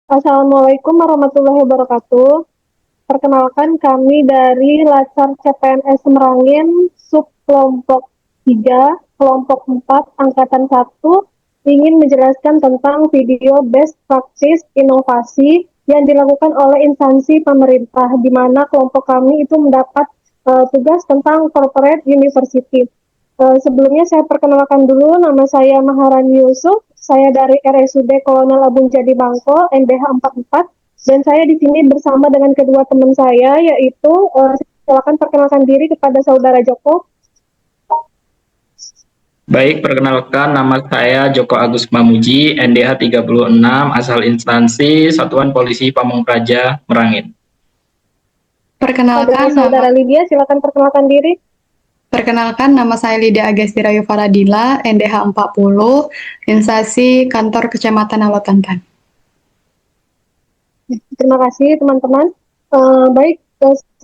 Assalamualaikum warahmatullahi wabarakatuh. Perkenalkan kami dari Latsar CPNS Merangin, sub kelompok 3, kelompok 4, angkatan 1, ingin menjelaskan tentang video best practice inovasi yang dilakukan oleh instansi pemerintah, di mana kelompok kami itu mendapat tugas tentang corporate university. Sebelumnya saya perkenalkan dulu, nama saya Maharani Yusuf, saya dari RSUD Kolonel Abung Jadi Bangko, NBH 44, dan saya di sini bersama dengan kedua teman saya, yaitu silakan perkenalkan diri kepada saudara Joko. Baik, perkenalkan nama saya Joko Agus Mamuji, NDH 36, asal instansi Satuan Polisi Pamung Praja, Merangin. Perkenalkan saudara Lydia, silakan perkenalkan diri. Perkenalkan, nama saya Lydia Agastirayu Faradila, NDH 40, instansi Kantor Kecamatan Alatantan. Terima kasih teman-teman. Baik,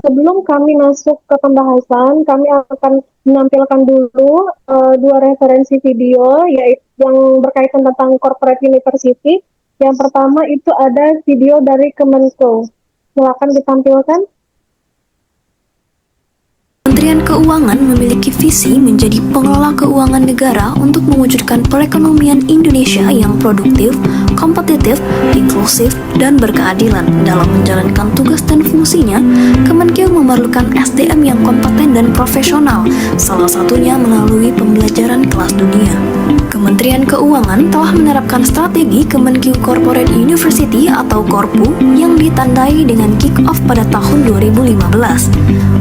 sebelum kami masuk ke pembahasan, kami akan menampilkan dulu dua referensi video yaitu yang berkaitan tentang corporate university. Yang pertama itu ada video dari Kemenko. Silakan ditampilkan. Kementerian Keuangan memiliki visi menjadi pengelola keuangan negara untuk mewujudkan perekonomian Indonesia yang produktif, kompetitif, inklusif, dan berkeadilan. Dalam menjalankan tugas dan fungsinya, Kemenkeu memerlukan SDM yang kompeten dan profesional, salah satunya melalui pembelajaran kelas dunia. Kementerian Keuangan telah menerapkan strategi Kemenkeu Corporate University atau Korpu yang ditandai dengan kick-off pada tahun 2015.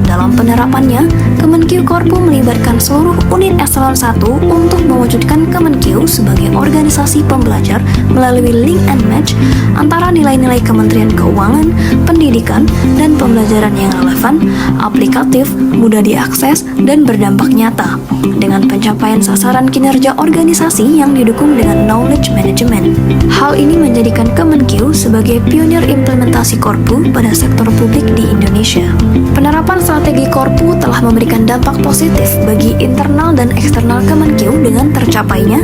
Dalam penerapannya, Kemenkeu Korpu melibatkan seluruh unit eselon 1 untuk mewujudkan Kemenkeu sebagai organisasi pembelajar melalui link and match antara nilai-nilai Kementerian Keuangan, pendidikan, dan pembelajaran yang relevan, aplikatif, mudah diakses, dan berdampak nyata, dengan pencapaian sasaran kinerja organisasi yang didukung dengan knowledge management. Hal ini menjadikan Kemenkeu sebagai pionir implementasi Korpu pada sektor publik di Indonesia. Penerapan strategi Korpu telah memberikan dampak positif bagi internal dan eksternal Kemenkeu dengan tercapainya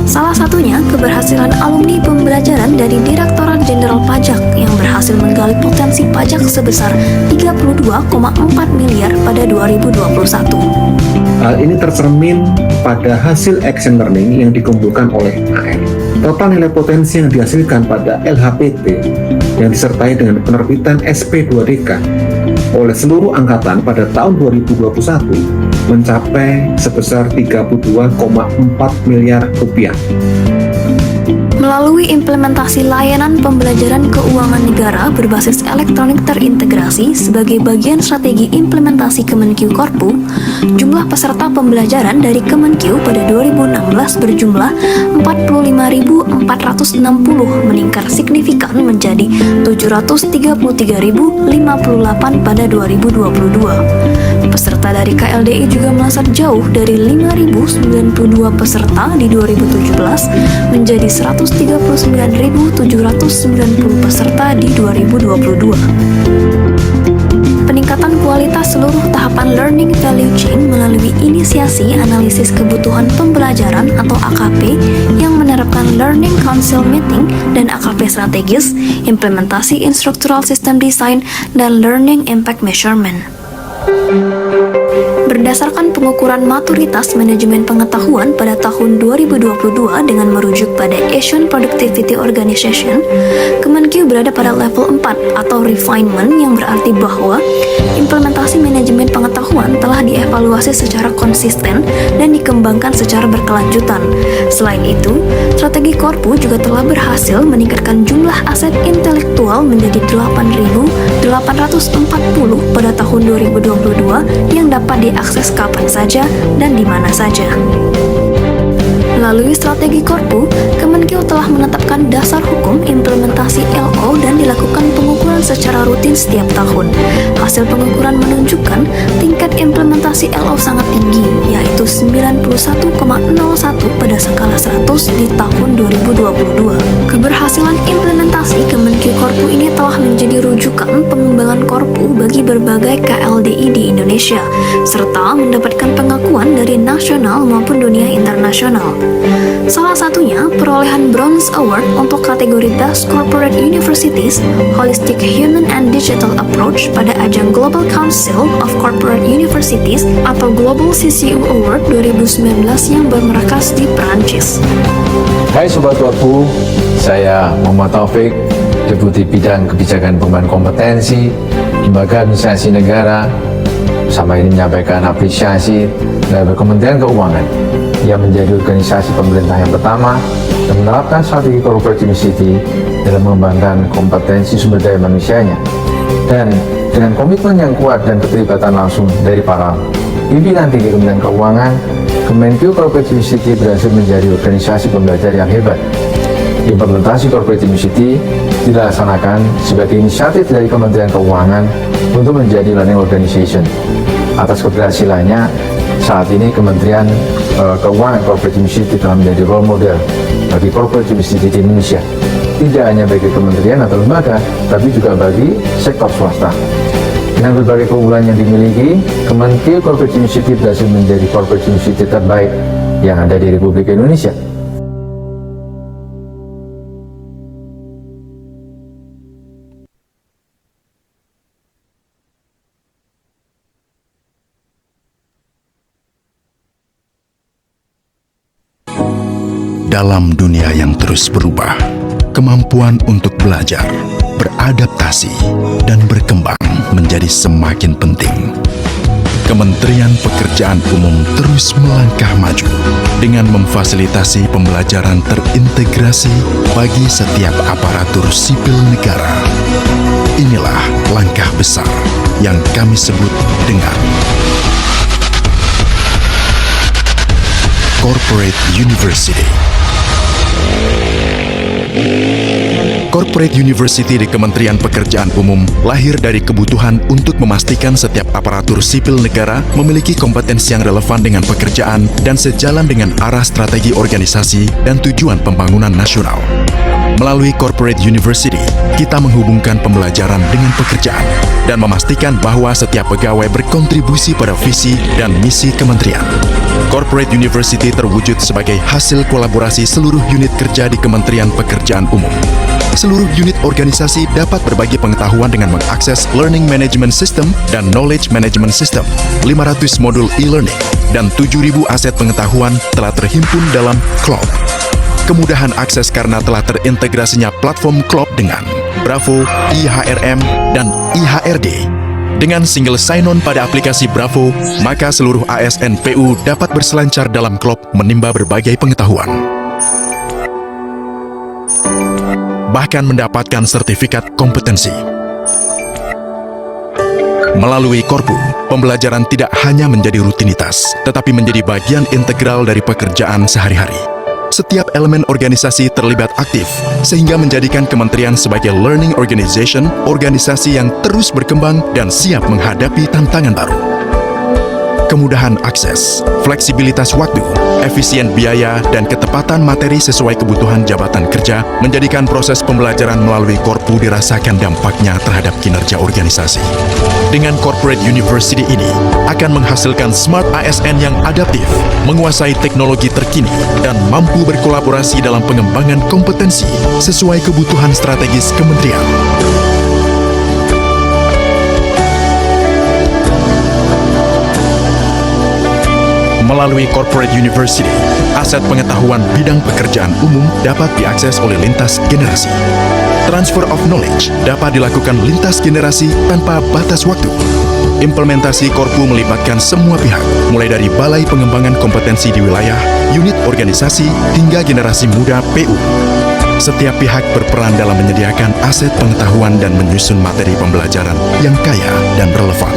salah satunya keberhasilan alumni pembelajaran dari Direktorat Jenderal Pajak yang berhasil menggali potensi pajak sebesar 32,4 miliar pada 2021. Hal ini tercermin pada hasil action learning yang dikumpulkan oleh AN. Total nilai potensi yang dihasilkan pada LHPT yang disertai dengan penerbitan SP2DK oleh seluruh angkatan pada tahun 2021 mencapai sebesar 32,4 miliar rupiah. Melalui implementasi layanan pembelajaran keuangan negara berbasis elektronik terintegrasi sebagai bagian strategi implementasi Kemenkeu Korpu, jumlah peserta pembelajaran dari Kemenkeu pada 2016 berjumlah 45.460 meningkat signifikan menjadi 733.058 pada 2022. Peserta dari KLDI juga melesat jauh dari 5.092 peserta di 2017 menjadi 139.790 peserta di 2022. Peningkatan kualitas seluruh tahapan learning value chain melalui inisiasi analisis kebutuhan pembelajaran atau AKP yang menerapkan Learning Council Meeting dan AKP strategis, implementasi instructional system design, dan learning impact measurement. Berdasarkan pengukuran maturitas manajemen pengetahuan pada tahun 2022 dengan merujuk pada Asian Productivity Organization, Kemenkeu berada pada level 4 atau refinement yang berarti bahwa implementasi manajemen pengetahuan telah dievaluasi secara konsisten dan dikembangkan secara berkelanjutan. Selain itu, strategi Korpu juga telah berhasil meningkatkan jumlah aset intelektual menjadi 8.840 pada tahun 2022 yang dapat diakses kapan saja dan di mana saja. Melalui strategi Korpu, Kemenkeu telah menetapkan dasar hukum implementasi LO dan dilakukan pengukuran secara rutin setiap tahun. Hasil pengukuran menunjukkan tingkat implementasi LO sangat tinggi, yaitu 91,01 pada skala 100 di tahun 2022. Keberhasilan implementasi Kemenkeu Korpu ini telah menjadi rujukan pengembangan Korpu bagi berbagai KLDI di Indonesia, serta mendapatkan pengakuan dari nasional maupun dunia internasional. Salah satunya perolehan Bronze Award untuk kategori Best Corporate Universities Holistic Human and Digital Approach pada ajang Global Council of Corporate Universities atau Global CCU Award 2019 yang bermarkas di Perancis. Hai Sobat Korpu, saya Muhammad Taufik, Deputi Bidang Kebijakan Pengembangan Kompetensi Lembaga Administrasi Negara. Bersama ini menyampaikan apresiasi dari Kementerian Keuangan yang menjadi organisasi pemerintah yang pertama yang menerapkan strategi corporate university dalam mengembangkan kompetensi sumber daya manusianya. Dan dengan komitmen yang kuat dan keterlibatan langsung dari para pimpinan tinggi Kementerian Keuangan, Kemenkeu Corporate University berhasil menjadi organisasi pembelajar yang hebat. Implementasi Corporate University dilaksanakan sebagai inisiatif dari Kementerian Keuangan untuk menjadi learning organization. Atas keberhasilannya, saat ini Kementerian Keuangan Corporate University telah menjadi role model bagi Corporate University di Indonesia. Tidak hanya bagi kementerian atau lembaga, tapi juga bagi sektor swasta. Dengan berbagai keunggulan yang dimiliki, Kemenkeu Corporate University berhasil menjadi Corporate University terbaik yang ada di Republik Indonesia. Dalam dunia yang terus berubah, kemampuan untuk belajar, beradaptasi, dan berkembang menjadi semakin penting. Kementerian Pekerjaan Umum terus melangkah maju dengan memfasilitasi pembelajaran terintegrasi bagi setiap aparatur sipil negara. Inilah langkah besar yang kami sebut dengan Corporate University. Corporate University di Kementerian Pekerjaan Umum lahir dari kebutuhan untuk memastikan setiap aparatur sipil negara memiliki kompetensi yang relevan dengan pekerjaan dan sejalan dengan arah strategi organisasi dan tujuan pembangunan nasional. Melalui Corporate University, kita menghubungkan pembelajaran dengan pekerjaan dan memastikan bahwa setiap pegawai berkontribusi pada visi dan misi kementerian. Corporate University terwujud sebagai hasil kolaborasi seluruh unit kerja di Kementerian Pekerjaan Umum. Seluruh unit organisasi dapat berbagi pengetahuan dengan mengakses Learning Management System dan Knowledge Management System, 500 modul e-learning, dan 7.000 aset pengetahuan telah terhimpun dalam CLOP. Kemudahan akses karena telah terintegrasinya platform CLOP dengan Bravo, IHRM, dan IHRD. Dengan single sign-on pada aplikasi Bravo, maka seluruh ASN PU dapat berselancar dalam CLOP menimba berbagai pengetahuan. Bahkan mendapatkan sertifikat kompetensi. Melalui Korpu, pembelajaran tidak hanya menjadi rutinitas, tetapi menjadi bagian integral dari pekerjaan sehari-hari. Setiap elemen organisasi terlibat aktif, sehingga menjadikan kementerian sebagai learning organization, organisasi yang terus berkembang dan siap menghadapi tantangan baru. Kemudahan akses, fleksibilitas waktu, efisien biaya, dan ketepatan materi sesuai kebutuhan jabatan kerja menjadikan proses pembelajaran melalui Korpu dirasakan dampaknya terhadap kinerja organisasi. Dengan Corporate University ini akan menghasilkan smart ASN yang adaptif, menguasai teknologi terkini, dan mampu berkolaborasi dalam pengembangan kompetensi sesuai kebutuhan strategis kementerian. Melalui Corporate University, aset pengetahuan bidang pekerjaan umum dapat diakses oleh lintas generasi. Transfer of knowledge dapat dilakukan lintas generasi tanpa batas waktu. Implementasi Korpu melibatkan semua pihak, mulai dari Balai Pengembangan Kompetensi di Wilayah, unit organisasi, hingga generasi muda PU. Setiap pihak berperan dalam menyediakan aset pengetahuan dan menyusun materi pembelajaran yang kaya dan relevan.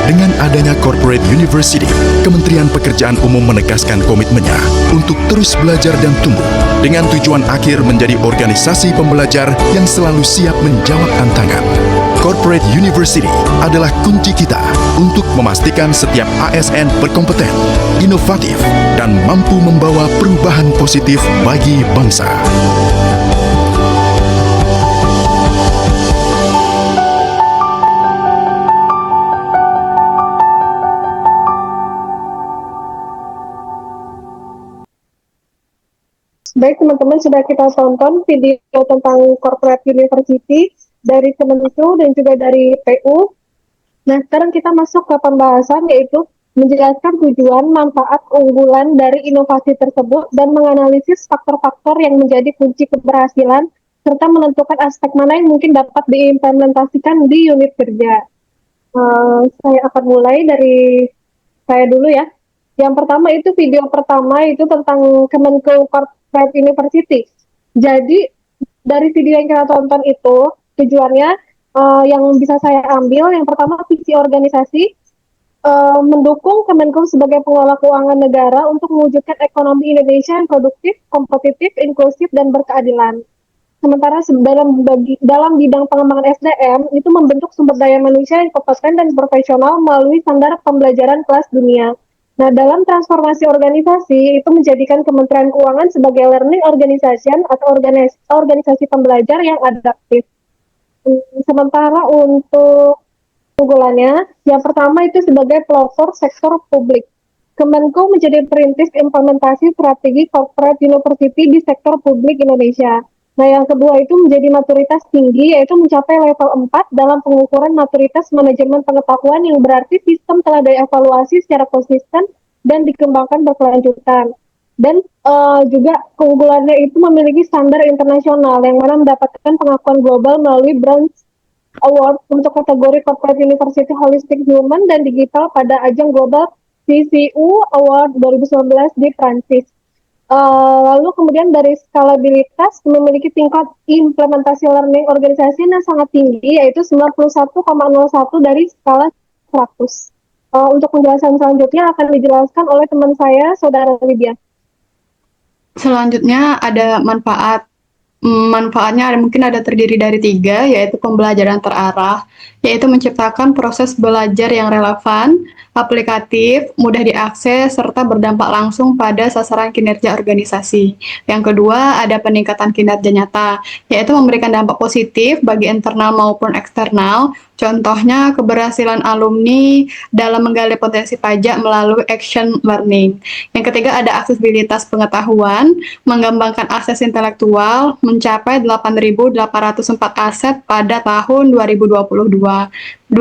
Dengan adanya Corporate University, Kementerian Pekerjaan Umum menegaskan komitmennya untuk terus belajar dan tumbuh dengan tujuan akhir menjadi organisasi pembelajar yang selalu siap menjawab tantangan. Corporate University adalah kunci kita untuk memastikan setiap ASN berkompeten, inovatif, dan mampu membawa perubahan positif bagi bangsa. Baik teman-teman, sudah kita tonton video tentang corporate university dari Kemenlu dan juga dari PU. Nah, sekarang kita masuk ke pembahasan, yaitu menjelaskan tujuan, manfaat, keunggulan dari inovasi tersebut dan menganalisis faktor-faktor yang menjadi kunci keberhasilan serta menentukan aspek mana yang mungkin dapat diimplementasikan di unit kerja. Saya akan mulai dari saya dulu ya. Yang pertama itu video pertama itu tentang Kemenko Corporate University. Jadi dari video yang kita tonton itu tujuannya yang bisa saya ambil yang pertama visi organisasi mendukung Kemenko sebagai pengelola keuangan negara untuk mewujudkan ekonomi Indonesia yang produktif, kompetitif, inklusif dan berkeadilan. Sementara dalam bidang pengembangan SDM itu membentuk sumber daya manusia yang kompeten dan profesional melalui standar pembelajaran kelas dunia. Nah, dalam transformasi organisasi itu menjadikan Kementerian Keuangan sebagai learning organization atau organisasi pembelajar yang adaptif. Sementara untuk unggulannya, yang pertama itu sebagai pelopor sektor publik. Kemenko menjadi perintis implementasi strategi corporate university di sektor publik Indonesia. Nah, yang kedua itu menjadi maturitas tinggi, yaitu mencapai level 4 dalam pengukuran maturitas manajemen pengetahuan yang berarti sistem telah dievaluasi secara konsisten dan dikembangkan berkelanjutan. Dan juga keunggulannya itu memiliki standar internasional yang mana mendapatkan pengakuan global melalui Branch Award untuk kategori Corporate University Holistic Human dan Digital pada ajang Global CCU Award 2019 di Prancis. Lalu kemudian dari skalabilitas memiliki tingkat implementasi learning organisasi yang sangat tinggi, yaitu 91,01 dari skala 100. Untuk penjelasan selanjutnya akan dijelaskan oleh teman saya, Saudara Lydia. Selanjutnya ada manfaat. Manfaatnya mungkin ada terdiri dari 3, yaitu pembelajaran terarah, yaitu menciptakan proses belajar yang relevan, aplikatif, mudah diakses, serta berdampak langsung pada sasaran kinerja organisasi. Yang kedua, ada peningkatan kinerja nyata, yaitu memberikan dampak positif bagi internal maupun eksternal. Contohnya, keberhasilan alumni dalam menggali potensi pajak melalui action learning. Yang ketiga, ada aksesibilitas pengetahuan, mengembangkan akses intelektual, mencapai 8.804 aset pada tahun 2022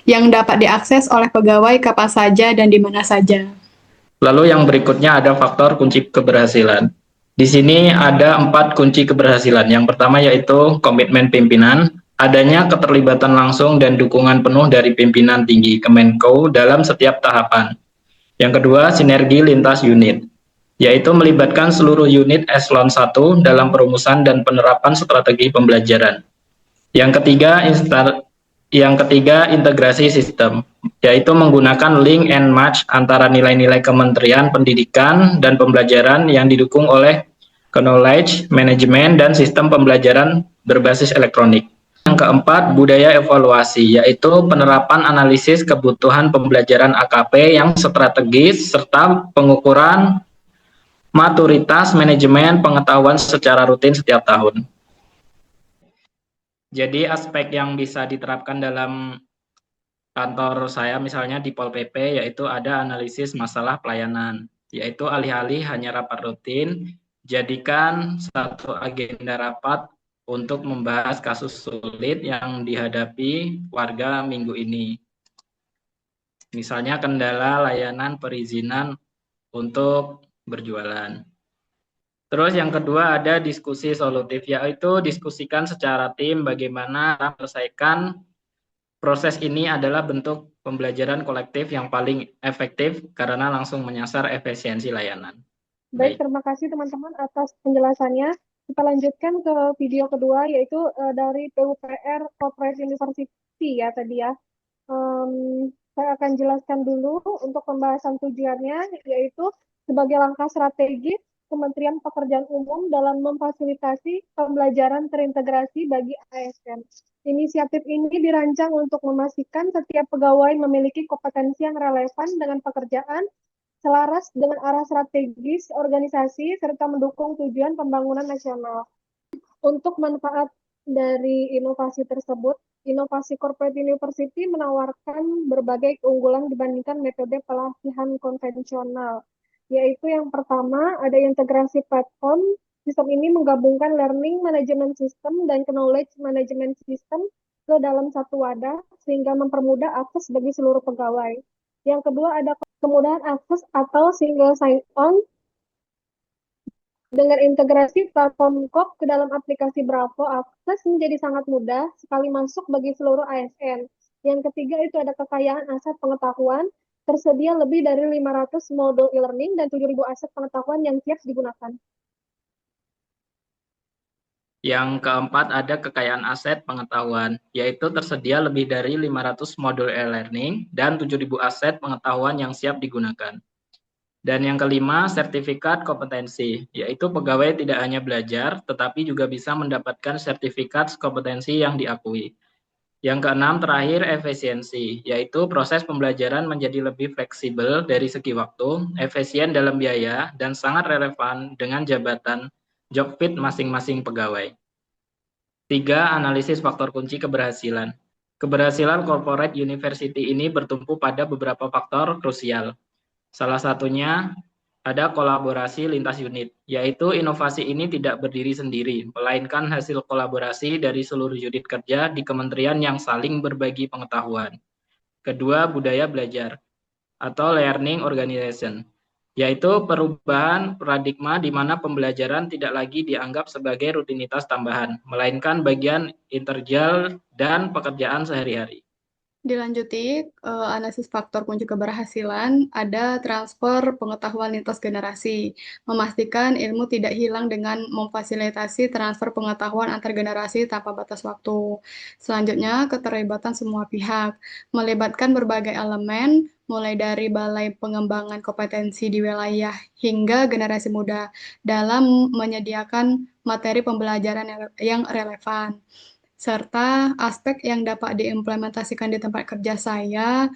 yang dapat diakses oleh pegawai kapan saja dan di mana saja. Lalu yang berikutnya ada faktor kunci keberhasilan. Di sini ada 4 kunci keberhasilan. Yang pertama yaitu komitmen pimpinan, adanya keterlibatan langsung dan dukungan penuh dari pimpinan tinggi Kemenko dalam setiap tahapan. Yang kedua, sinergi lintas unit, yaitu melibatkan seluruh unit eselon 1 dalam perumusan dan penerapan strategi pembelajaran. Yang ketiga, integrasi sistem, yaitu menggunakan link and match antara nilai-nilai Kementerian Pendidikan dan Pembelajaran yang didukung oleh knowledge management dan sistem pembelajaran berbasis elektronik. Yang keempat, budaya evaluasi, yaitu penerapan analisis kebutuhan pembelajaran AKP yang strategis serta pengukuran maturitas manajemen pengetahuan secara rutin setiap tahun. Jadi aspek yang bisa diterapkan dalam kantor saya misalnya di Pol PP yaitu ada analisis masalah pelayanan, yaitu alih-alih hanya rapat rutin, jadikan satu agenda rapat untuk membahas kasus sulit yang dihadapi warga minggu ini. Misalnya kendala layanan perizinan untuk berjualan. Terus yang kedua ada diskusi solutif, yaitu diskusikan secara tim bagaimana menyelesaikan proses ini adalah bentuk pembelajaran kolektif yang paling efektif karena langsung menyasar efisiensi layanan. Baik, terima kasih teman-teman atas penjelasannya. Kita lanjutkan ke video kedua, yaitu dari PUPR Corporate University ya tadi ya. Saya akan jelaskan dulu untuk pembahasan tujuannya, yaitu sebagai langkah strategis Kementerian Pekerjaan Umum dalam memfasilitasi pembelajaran terintegrasi bagi ASN. Inisiatif ini dirancang untuk memastikan setiap pegawai memiliki kompetensi yang relevan dengan pekerjaan, selaras dengan arah strategis organisasi, serta mendukung tujuan pembangunan nasional. Untuk manfaat dari inovasi tersebut, inovasi Corporate University menawarkan berbagai keunggulan dibandingkan metode pelatihan konvensional. yaitu yang pertama ada integrasi platform. Sistem ini menggabungkan learning management system dan knowledge management system ke dalam satu wadah sehingga mempermudah akses bagi seluruh pegawai. Yang kedua ada kemudahan akses atau single sign-on dengan integrasi platform KOP ke dalam aplikasi Bravo, akses menjadi sangat mudah sekali masuk bagi seluruh ASN. Yang ketiga itu ada kekayaan aset pengetahuan, tersedia lebih dari 500 modul e-learning dan 7.000 aset pengetahuan yang siap digunakan. Yang keempat ada kekayaan aset pengetahuan, yaitu tersedia lebih dari 500 modul e-learning dan 7.000 aset pengetahuan yang siap digunakan. Dan yang kelima, sertifikat kompetensi, yaitu pegawai tidak hanya belajar, tetapi juga bisa mendapatkan sertifikat kompetensi yang diakui. Yang keenam, terakhir, efisiensi, yaitu proses pembelajaran menjadi lebih fleksibel dari segi waktu, efisien dalam biaya, dan sangat relevan dengan jabatan job fit masing-masing pegawai. 3. Analisis faktor kunci keberhasilan. Keberhasilan corporate university ini bertumpu pada beberapa faktor krusial. Salah satunya ada kolaborasi lintas unit, yaitu inovasi ini tidak berdiri sendiri, melainkan hasil kolaborasi dari seluruh unit kerja di kementerian yang saling berbagi pengetahuan. Kedua, budaya belajar atau learning organization, yaitu perubahan paradigma di mana pembelajaran tidak lagi dianggap sebagai rutinitas tambahan, melainkan bagian integral dan pekerjaan sehari-hari. Dilanjuti, analisis faktor kunci keberhasilan, ada transfer pengetahuan lintas generasi, memastikan ilmu tidak hilang dengan memfasilitasi transfer pengetahuan antar generasi tanpa batas waktu. Selanjutnya, keterlibatan semua pihak, melibatkan berbagai elemen, mulai dari balai pengembangan kompetensi di wilayah hingga generasi muda dalam menyediakan materi pembelajaran yang relevan serta aspek yang dapat diimplementasikan di tempat kerja saya,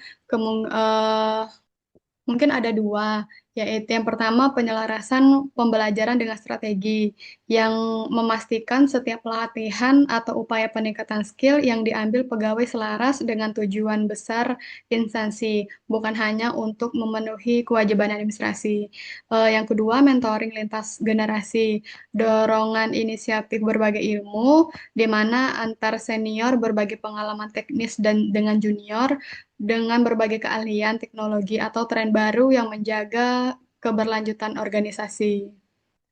mungkin ada dua, yaitu yang pertama penyelarasan pembelajaran dengan strategi yang memastikan setiap pelatihan atau upaya peningkatan skill yang diambil pegawai selaras dengan tujuan besar instansi, bukan hanya untuk memenuhi kewajiban administrasi. Yang kedua, mentoring lintas generasi, dorongan inisiatif berbagai ilmu, di mana antar senior berbagi pengalaman teknis dan dengan junior, dengan berbagai keahlian, teknologi, atau tren baru yang menjaga keberlanjutan organisasi.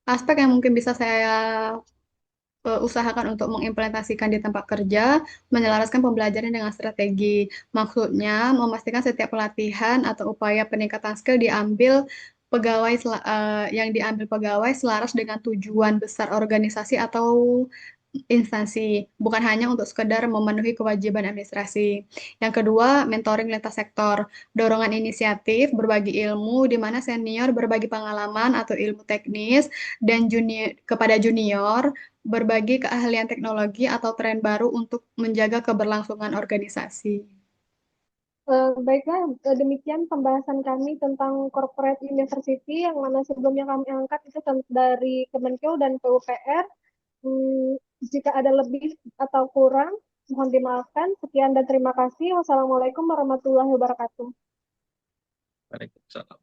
Aspek yang mungkin bisa saya usahakan untuk mengimplementasikan di tempat kerja, menyelaraskan pembelajaran dengan strategi. Maksudnya, memastikan setiap pelatihan atau upaya peningkatan skill yang diambil pegawai selaras dengan tujuan besar organisasi atau instansi, bukan hanya untuk sekedar memenuhi kewajiban administrasi. Yang kedua, mentoring lintas sektor, dorongan inisiatif, berbagi ilmu, di mana senior berbagi pengalaman atau ilmu teknis, dan kepada junior, berbagi keahlian teknologi atau tren baru untuk menjaga keberlangsungan organisasi. Baiklah, demikian pembahasan kami tentang corporate university yang mana sebelumnya kami angkat itu dari Kemenkeu dan PUPR. Jika ada lebih atau kurang, mohon dimaafkan. Sekian dan terima kasih. Wassalamualaikum warahmatullahi wabarakatuh. Waalaikumsalam.